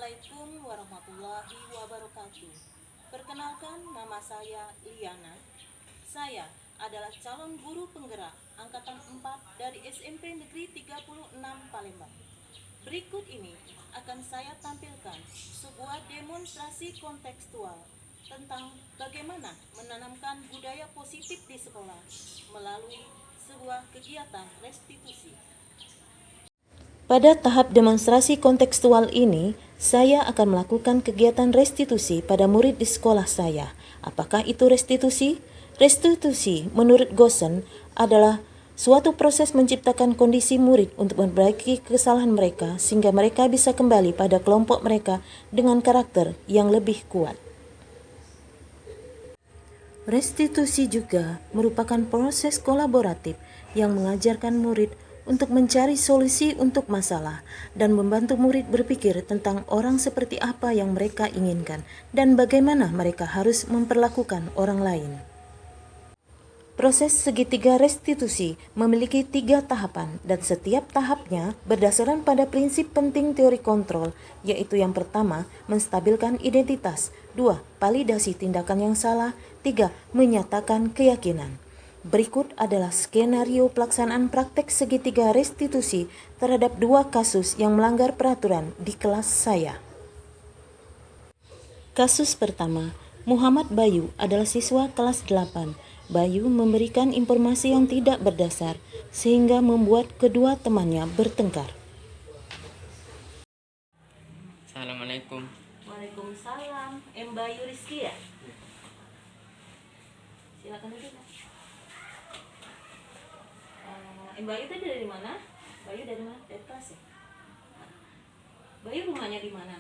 Assalamualaikum warahmatullahi wabarakatuh. Perkenalkan, nama saya Liana. Saya adalah calon guru penggerak angkatan 4 dari SMP Negeri 36 Palembang. Berikut ini akan saya tampilkan sebuah demonstrasi kontekstual tentang bagaimana menanamkan budaya positif di sekolah melalui sebuah kegiatan restitusi. Pada tahap demonstrasi kontekstual ini, saya akan melakukan kegiatan restitusi pada murid di sekolah saya. Apakah itu restitusi? Restitusi menurut Gosen adalah suatu proses menciptakan kondisi murid untuk memperbaiki kesalahan mereka sehingga mereka bisa kembali pada kelompok mereka dengan karakter yang lebih kuat. Restitusi juga merupakan proses kolaboratif yang mengajarkan murid untuk mencari solusi untuk masalah dan membantu murid berpikir tentang orang seperti apa yang mereka inginkan dan bagaimana mereka harus memperlakukan orang lain. Proses segitiga restitusi memiliki 3 tahapan dan setiap tahapnya berdasarkan pada prinsip penting teori kontrol, yaitu yang pertama, menstabilkan identitas, 2, validasi tindakan yang salah, 3, menyatakan keyakinan. Berikut adalah skenario pelaksanaan praktek segitiga restitusi terhadap 2 kasus yang melanggar peraturan di kelas saya. Kasus pertama, Muhammad Bayu adalah siswa kelas 8. Bayu memberikan informasi yang tidak berdasar sehingga membuat kedua temannya bertengkar. Assalamualaikum. Waalaikumsalam. Bayu Rizky ya? Silakan duduk. Bayu tadi dari mana? Bayu dari mana? Dari kelas ya? Bayu rumahnya di mana?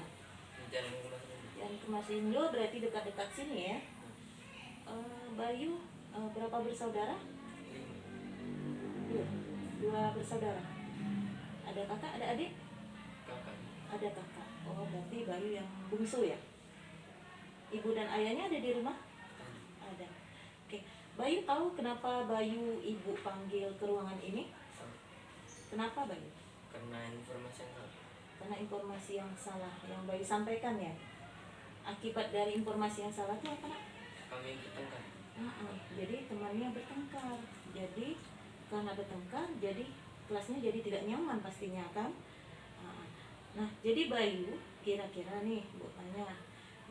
Jalan Kemasindo, berarti dekat-dekat sini ya. Bayu berapa bersaudara? 2 bersaudara. Ada kakak, ada adik? Kakak. Ada kakak. Oh, berarti Bayu yang bungsu ya? Ibu dan ayahnya ada di rumah? Ada. Oke. Bayu tahu kenapa Bayu ibu panggil ke ruangan ini? Kenapa Bayu? Karena informasi yang salah. Karena informasi yang salah yang Bayu sampaikan ya. Akibat dari informasi yang salah itu apa? Kami bertengkar. Jadi temannya bertengkar. Jadi karena bertengkar, jadi kelasnya jadi tidak nyaman pastinya kan. Nah, jadi Bayu kira-kira nih Bu tanya,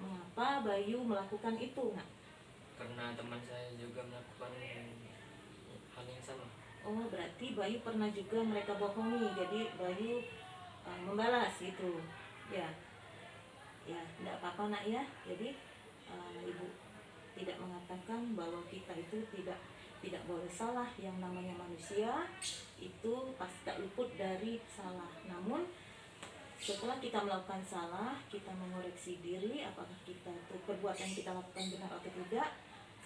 mengapa Bayu melakukan itu? Nah, Karena teman saya juga melakukan hal yang sama. oh, berarti Bayu pernah juga mereka bohongi. Jadi Bayu membalas gitu. Ya. Ya, tidak apa-apa nak ya. Jadi Ibu tidak mengatakan bahwa kita itu tidak boleh salah. Yang namanya manusia itu pasti tak luput dari salah. Namun setelah kita melakukan salah, kita mengoreksi diri apakah kita itu perbuatan yang kita lakukan benar atau tidak.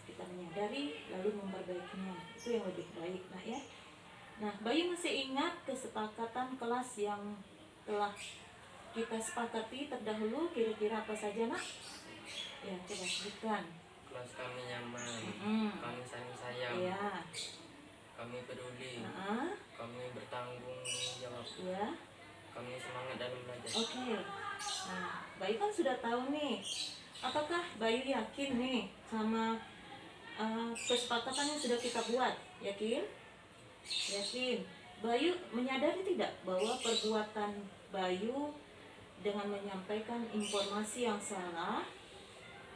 Kita menyadari lalu memperbaikinya. Itu yang lebih baik nak ya. Nah, Bayu masih ingat kesepakatan kelas yang telah kita sepakati terdahulu, kira-kira apa saja nak? Ya, coba sebutkan. Kelas kami nyaman, kami saling sayang, Ya. kami peduli, kami bertanggung jawab, Ya. kami semangat dalam belajar. Oke. Nah, Bayu kan sudah tahu nih. Apakah Bayu yakin nih sama kesepakatan yang sudah kita buat? Yakin? Yakin. Bayu menyadari tidak bahwa perbuatan Bayu dengan menyampaikan informasi yang salah,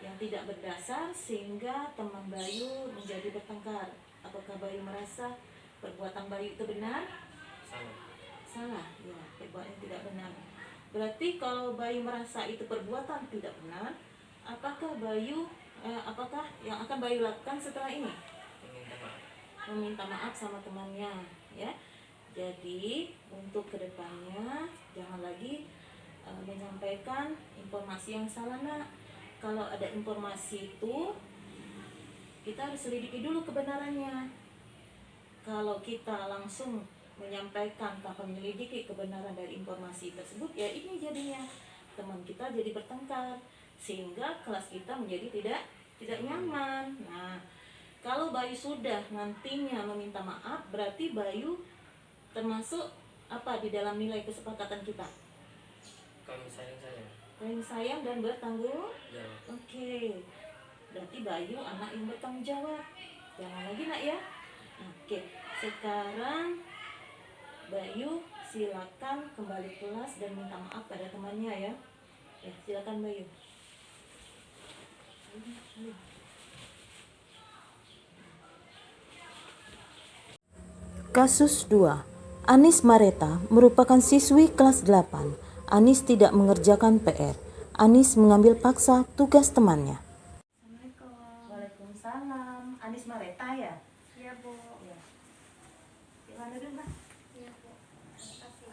yang tidak berdasar sehingga teman Bayu menjadi bertengkar. Apakah Bayu merasa perbuatan Bayu itu benar? Salah. Salah, ya, perbuatan tidak benar. Berarti kalau Bayu merasa itu perbuatan tidak benar, apakah yang akan Bayu lakukan setelah ini? Meminta maaf. Meminta maaf sama temannya, ya. Jadi untuk kedepannya jangan lagi menyampaikan informasi yang salah nak. Kalau ada informasi itu kita harus selidiki dulu kebenarannya. Kalau kita langsung menyampaikan tanpa menyelidiki kebenaran dari informasi tersebut, ya ini jadinya teman kita jadi bertengkar sehingga kelas kita menjadi tidak nyaman. Nah, kalau Bayu sudah nantinya meminta maaf, berarti Bayu termasuk apa di dalam nilai kesepakatan kita? Kami saling sayang. Saling sayang dan bertanggung. jawab. Oke. Berarti Bayu anak yang bertanggung jawab. Jangan lagi nak ya. Oke. Sekarang Bayu silakan kembali kelas dan minta maaf pada temannya ya. Ya, silakan Bayu. Kasus 2. Anis Mareta merupakan siswi kelas 8. Anis tidak mengerjakan PR. Anis mengambil paksa tugas temannya. Assalamualaikum. Waalaikumsalam. Anis Mareta ya? Iya, Bu. Ya. Gimana dulu, Mbak? Iya, Bu. Makasih.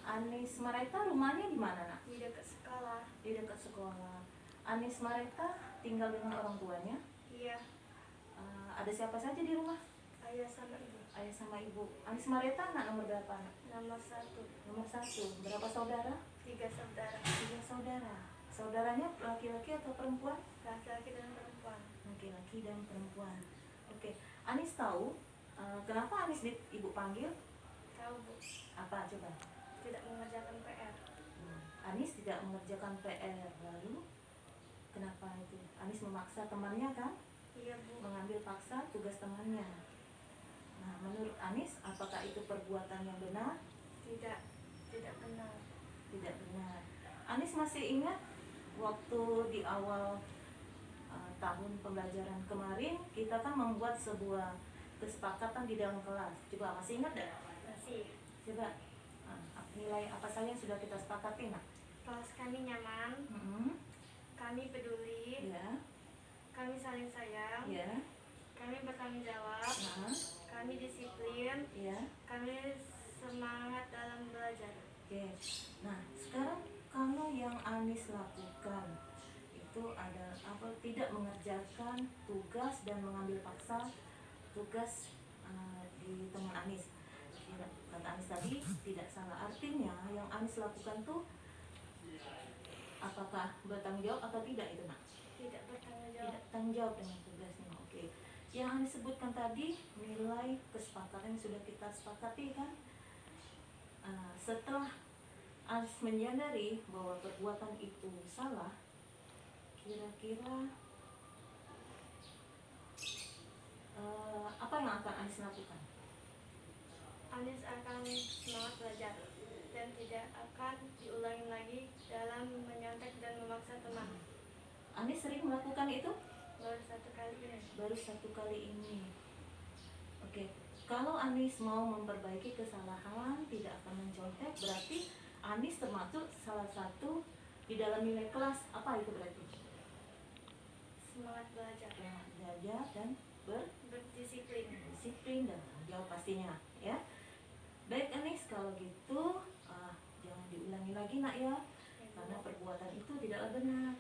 Anis Mareta rumahnya di mana, Nak? Di dekat sekolah. Di dekat sekolah. Anis Mareta tinggal dengan orang tuanya. Iya. Ada siapa saja di rumah? Ayah sama ibu. Ayah sama ibu. Anis Mareta anak nomor berapa, Nak? Nomor 1. Nomor 1. Berapa saudara? 3 saudara. 3 saudara. Saudaranya laki-laki atau perempuan? Laki-laki dan perempuan. Laki-laki dan perempuan. Oke. Anis tahu kenapa Anis ibu panggil? Tahu, Bu. Apa coba? Tidak mengerjakan PR. Anis tidak mengerjakan PR. Lalu kenapa itu? Anis memaksa temannya kan? Iya, Bu. Mengambil paksa tugas temannya. Nah, menurut Anis, apakah itu perbuatan yang benar? Tidak. Tidak benar. Tidak benar. Anis masih ingat waktu di awal tahun pembelajaran kemarin kita kan membuat sebuah kesepakatan di dalam kelas. Coba masih ingat tidak? Masih. Coba nilai apa saja yang sudah kita sepakati, Nak? Kelas kami nyaman. Kami peduli. Ya, Kami saling sayang. ya, Kami bertanggung jawab. nah, Kami disiplin. ya. Kami semangat dalam belajar. Oke. Nah, sekarang kalau yang Anis lakukan itu ada apa? Tidak mengerjakan tugas dan mengambil paksa tugas di teman Anis. Kata Anis tadi tidak salah. Artinya yang Anis lakukan tuh apakah bertanggung jawab atau tidak itu, Nak? Tidak bertanggung jawab. Tidak tanggung jawab dengan tugasnya. Oke. Yang Anis sebutkan tadi nilai kesepakatan yang sudah kita sepakati kan? Setelah Anis menyadari bahwa perbuatan itu salah, kira-kira apa yang akan Anis lakukan? Anis akan semangat belajar dan tidak akan diulangi lagi dalam menyontek dan memaksa teman. Anis sering melakukan itu? Baru 1 kali ini. Baru 1 kali ini. Oke. Kalau Anis mau memperbaiki kesalahan, tidak akan mencontek, berarti Anis termasuk salah satu di dalam nilai kelas. Apa itu berarti? Semangat belajar. Belajar dan Berdisiplin. berdisiplin dan tanggung jawab pastinya, ya. Baik Anis, kalau gitu jangan diulangi lagi, Nak ya, karena perbuatan itu tidaklah benar.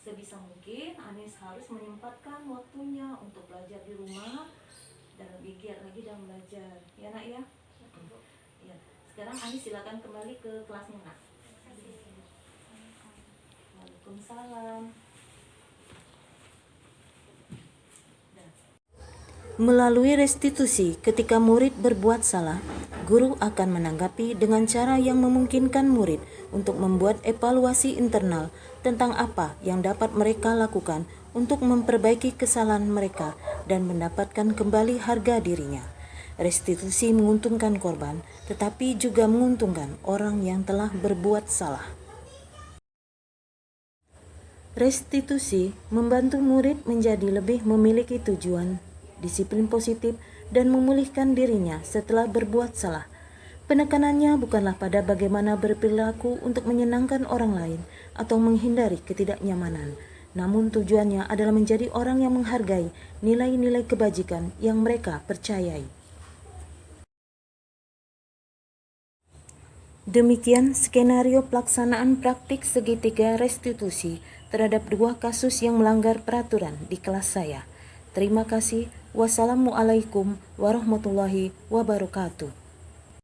Sebisa mungkin Anis harus menyempatkan waktunya untuk belajar di rumah dan lebih giat lagi dalam belajar, ya Nak ya. Ya. Sekarang Anis silakan kembali ke kelasnya, Nak. Waalaikumsalam. Melalui restitusi, ketika murid berbuat salah, guru akan menanggapi dengan cara yang memungkinkan murid untuk membuat evaluasi internal tentang apa yang dapat mereka lakukan untuk memperbaiki kesalahan mereka dan mendapatkan kembali harga dirinya. Restitusi menguntungkan korban, tetapi juga menguntungkan orang yang telah berbuat salah. Restitusi membantu murid menjadi lebih memiliki tujuan, disiplin positif, dan memulihkan dirinya setelah berbuat salah. Penekanannya bukanlah pada bagaimana berperilaku untuk menyenangkan orang lain atau menghindari ketidaknyamanan, namun tujuannya adalah menjadi orang yang menghargai nilai-nilai kebajikan yang mereka percayai. Demikian skenario pelaksanaan praktik segitiga restitusi terhadap 2 kasus yang melanggar peraturan di kelas saya. Terima kasih. Wassalamualaikum warahmatullahi wabarakatuh.